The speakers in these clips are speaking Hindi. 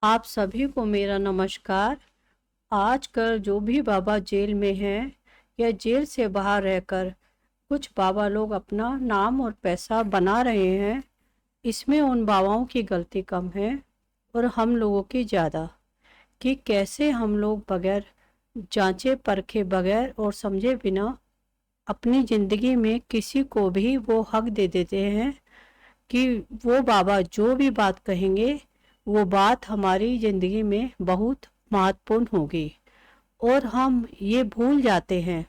आप सभी को मेरा नमस्कार। आजकल जो भी बाबा जेल में हैं या जेल से बाहर रहकर कुछ बाबा लोग अपना नाम और पैसा बना रहे हैं, इसमें उन बाबाओं की गलती कम है और हम लोगों की ज़्यादा। कि कैसे हम लोग बगैर जांचे परखे, बगैर और समझे बिना अपनी ज़िंदगी में किसी को भी वो हक दे देते हैं कि वो बाबा जो भी बात कहेंगे वो बात हमारी ज़िंदगी में बहुत महत्वपूर्ण होगी। और हम ये भूल जाते हैं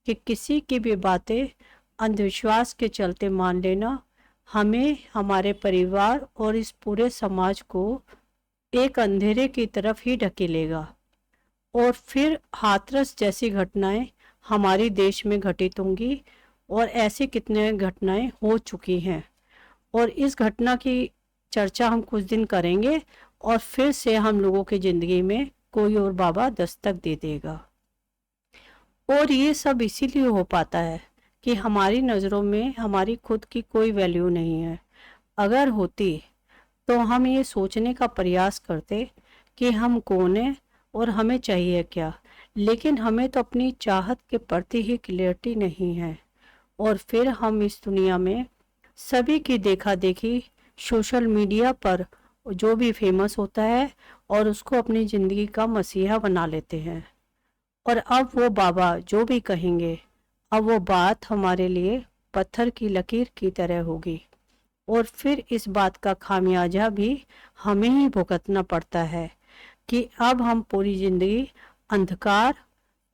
कि किसी की भी बातें अंधविश्वास के चलते मान लेना हमें, हमारे परिवार और इस पूरे समाज को एक अंधेरे की तरफ ही ढकेलेगा। और फिर हाथरस जैसी घटनाएं हमारे देश में घटित होंगी और ऐसी कितने घटनाएं हो चुकी हैं। और इस घटना की चर्चा हम कुछ दिन करेंगे और फिर से हम लोगों की ज़िंदगी में कोई और बाबा दस्तक दे देगा। और ये सब इसीलिए हो पाता है कि हमारी नज़रों में हमारी खुद की कोई वैल्यू नहीं है। अगर होती तो हम ये सोचने का प्रयास करते कि हम कौन हैं और हमें चाहिए क्या। लेकिन हमें तो अपनी चाहत के प्रति ही क्लियरिटी नहीं है। और फिर हम इस दुनिया में सभी की देखा देखी सोशल मीडिया पर जो भी फेमस होता है और उसको अपनी ज़िंदगी का मसीहा बना लेते हैं। और अब वो बाबा जो भी कहेंगे, अब वो बात हमारे लिए पत्थर की लकीर की तरह होगी। और फिर इस बात का खामियाजा भी हमें ही भुगतना पड़ता है कि अब हम पूरी ज़िंदगी अंधकार,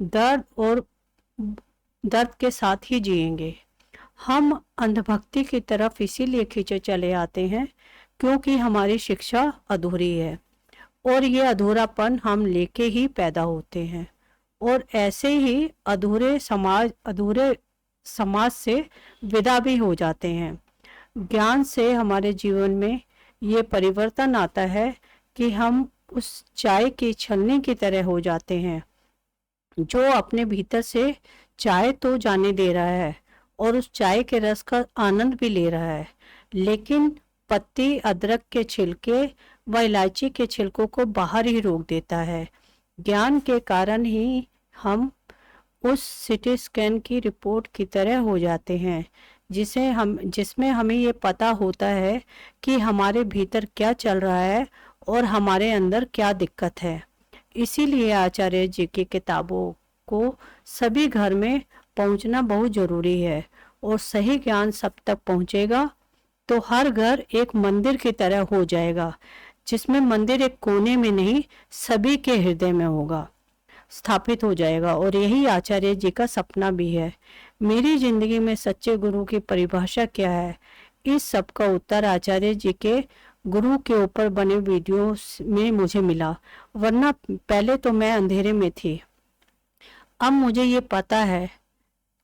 दर्द और दर्द के साथ ही जिएंगे। हम अंधभक्ति की तरफ इसीलिए खींचे चले आते हैं क्योंकि हमारी शिक्षा अधूरी है और ये अधूरापन हम लेके ही पैदा होते हैं। और ऐसे ही अधूरे समाज से विदा भी हो जाते हैं। ज्ञान से हमारे जीवन में ये परिवर्तन आता है कि हम उस चाय की छलनी की तरह हो जाते हैं जो अपने भीतर से चाय तो जाने दे रहा है और उस चाय के रस का आनंद भी ले रहा है, लेकिन पत्ती, अदरक के छिलके व इलायची के छिलकों को बाहर ही रोक देता है। ज्ञान के कारण ही हम उस सिटी स्कैन की रिपोर्ट की तरह हो जाते हैं जिसमें हमें ये पता होता है कि हमारे भीतर क्या चल रहा है और हमारे अंदर क्या दिक्कत है। इसीलिए आचार्य जी की किताबों को सभी घर में पहुंचना बहुत ज़रूरी है। और सही ज्ञान सब तक पहुंचेगा तो हर घर एक मंदिर की तरह हो जाएगा, जिसमें मंदिर एक कोने में नहीं सभी के हृदय में होगा, स्थापित हो जाएगा। और यही आचार्य जी का सपना भी है। मेरी जिंदगी में सच्चे गुरु की परिभाषा क्या है, इस सब का उत्तर आचार्य जी के गुरु के ऊपर बने वीडियो में मुझे मिला। वरना पहले तो मैं अंधेरे में थी। अब मुझे ये पता है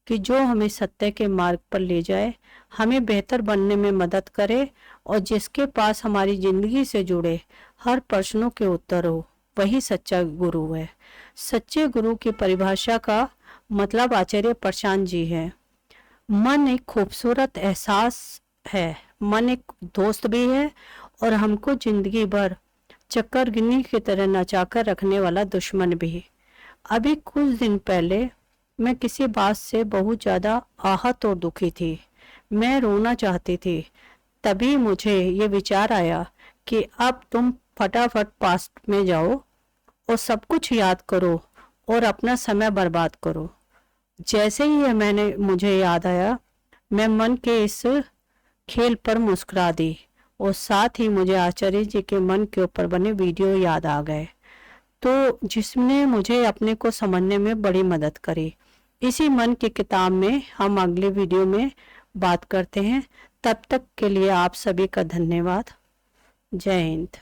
कि जो हमें सत्य के मार्ग पर ले जाए, हमें बेहतर बनने में मदद करे और जिसके पास हमारी जिंदगी से जुड़े हर प्रश्नों के उत्तर हो, वही सच्चा गुरु है। सच्चे गुरु की परिभाषा का मतलब आचार्य प्रशांत जी है। मन एक खूबसूरत एहसास है, मन एक दोस्त भी है और हमको जिंदगी भर चक्करगिनी की तरह नचाकर रखने वाला दुश्मन भी। अभी कुछ दिन पहले मैं किसी बात से बहुत ज़्यादा आहत और दुखी थी। मैं रोना चाहती थी। तभी मुझे ये विचार आया कि अब तुम फटाफट पास्ट में जाओ और सब कुछ याद करो और अपना समय बर्बाद करो। जैसे ही मुझे याद आया, मैं मन के इस खेल पर मुस्कुरा दी और साथ ही मुझे आचार्य जी के मन के ऊपर बने वीडियो याद आ गए, तो जिसने मुझे अपने को समझने में बड़ी मदद करी। इसी मन की किताब में हम अगले वीडियो में बात करते हैं। तब तक के लिए आप सभी का धन्यवाद। जय हिंद।